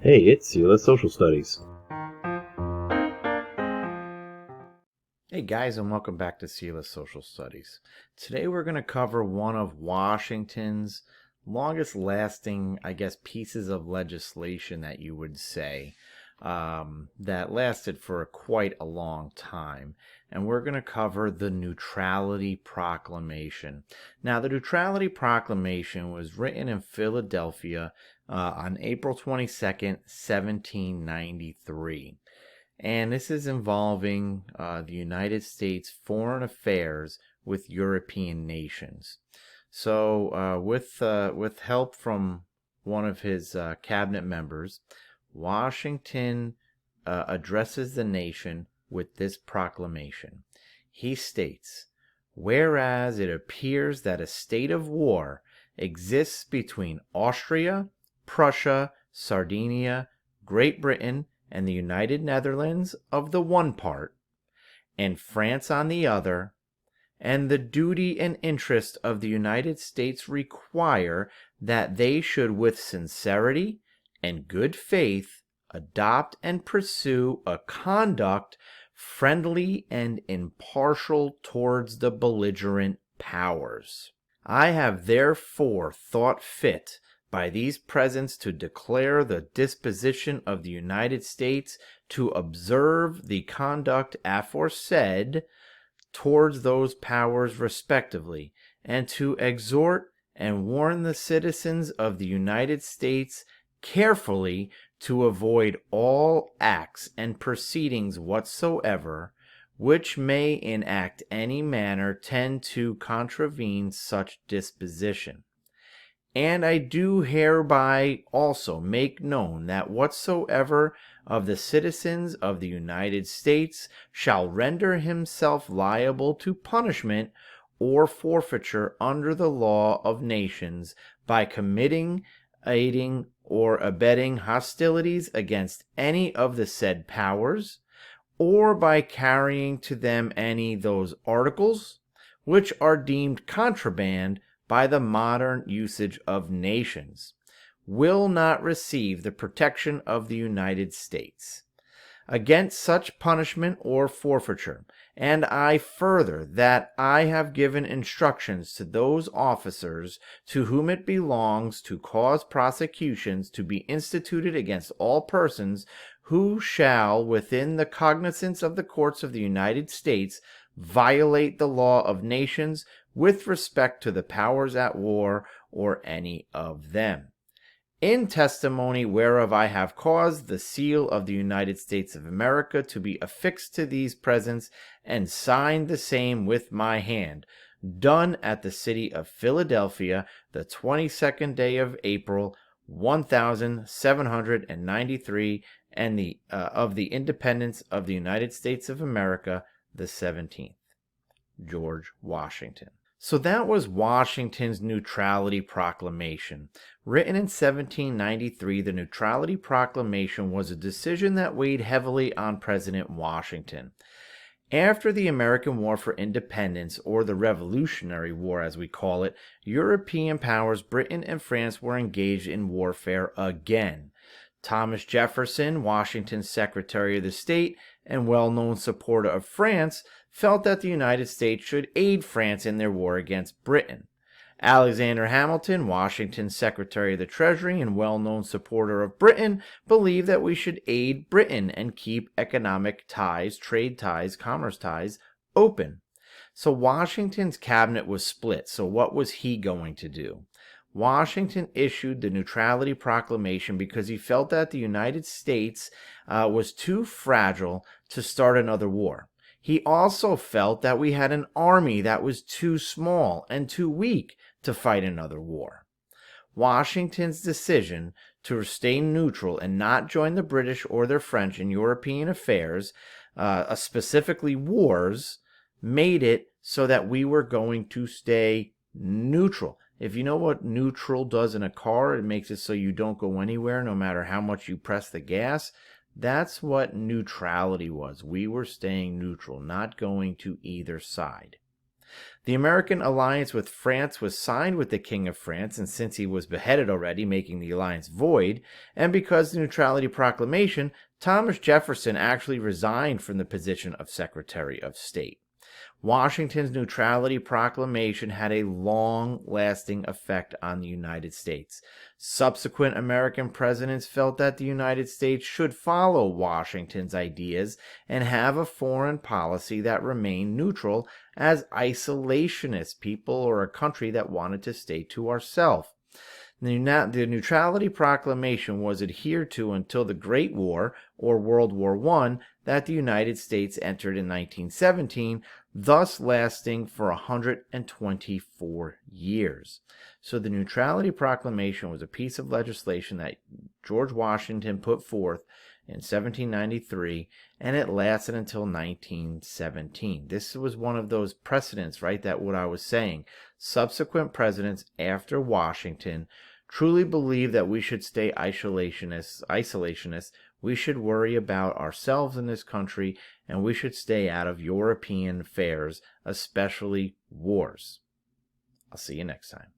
Hey, it's Sela Social Studies. Hey guys, and welcome back to Sela Social Studies. Today we're going to cover one of Washington's longest lasting, pieces of legislation that you would say, that lasted for quite a long time. And we're going to cover the Neutrality Proclamation. Now, the Neutrality Proclamation was written in Philadelphia on April 22nd, 1793. And this is involving the United States foreign affairs with European nations. So, with help from one of his cabinet members, Washington addresses the nation with this proclamation. He states, "Whereas it appears that a state of war exists between Austria, Prussia, Sardinia, Great Britain, and the United Netherlands of the one part, and France on the other, and the duty and interest of the United States require that they should with sincerity and good faith adopt and pursue a conduct friendly and impartial towards the belligerent powers. I have therefore thought fit by these presents to declare the disposition of the United States to observe the conduct aforesaid towards those powers respectively, and to exhort and warn the citizens of the United States carefully to avoid all acts and proceedings whatsoever which may in any manner tend to contravene such disposition. And I do hereby also make known that whatsoever of the citizens of the United States shall render himself liable to punishment or forfeiture under the law of nations by committing, aiding, or abetting hostilities against any of the said powers, or by carrying to them any those articles which are deemed contraband by the modern usage of nations, will not receive the protection of the United States against such punishment or forfeiture. And I further that I have given instructions to those officers to whom it belongs to cause prosecutions to be instituted against all persons who shall, within the cognizance of the courts of the United States, violate the law of nations with respect to the powers at war or any of them. In testimony whereof I have caused the seal of the United States of America to be affixed to these presents, and signed the same with my hand, done at the city of Philadelphia, the 22nd day of April, 1793, and of the independence of the United States of America, the 17th. George Washington. So that was Washington's Neutrality Proclamation. Written in 1793, the Neutrality Proclamation was a decision that weighed heavily on President Washington. After the American War for Independence, or the Revolutionary War as we call it, European powers Britain and France were engaged in warfare again. Thomas Jefferson, Washington's Secretary of the State and well-known supporter of France, felt that the United States should aid France in their war against Britain. Alexander Hamilton, Washington's Secretary of the Treasury and well-known supporter of Britain, believed that we should aid Britain and keep economic ties, trade ties, commerce ties open. So Washington's cabinet was split. So what was he going to do? Washington issued the Neutrality Proclamation because he felt that the United States was too fragile to start another war. He also felt that we had an army that was too small and too weak to fight another war. Washington's decision to stay neutral and not join the British or the French in European affairs, specifically wars, made it so that we were going to stay neutral. If you know what neutral does in a car, it makes it so you don't go anywhere no matter how much you press the gas. That's what neutrality was. We were staying neutral, not going to either side. The American alliance with France was signed with the King of France, and since he was beheaded already, making the alliance void, and because the Neutrality Proclamation, Thomas Jefferson actually resigned from the position of Secretary of State. Washington's Neutrality Proclamation had a long-lasting effect on the United States. Subsequent American presidents felt that the United States should follow Washington's ideas and have a foreign policy that remained neutral as isolationist people or a country that wanted to stay to ourselves. The Neutrality Proclamation was adhered to until the Great War, or World War I, that the United States entered in 1917, thus lasting for 124 years. So the Neutrality Proclamation was a piece of legislation that George Washington put forth in 1793, and it lasted until 1917. This was one of those precedents, right, that what I was saying. Subsequent presidents after Washington truly believe that we should stay isolationists. We should worry about ourselves in this country, and we should stay out of European affairs, especially wars. I'll see you next time.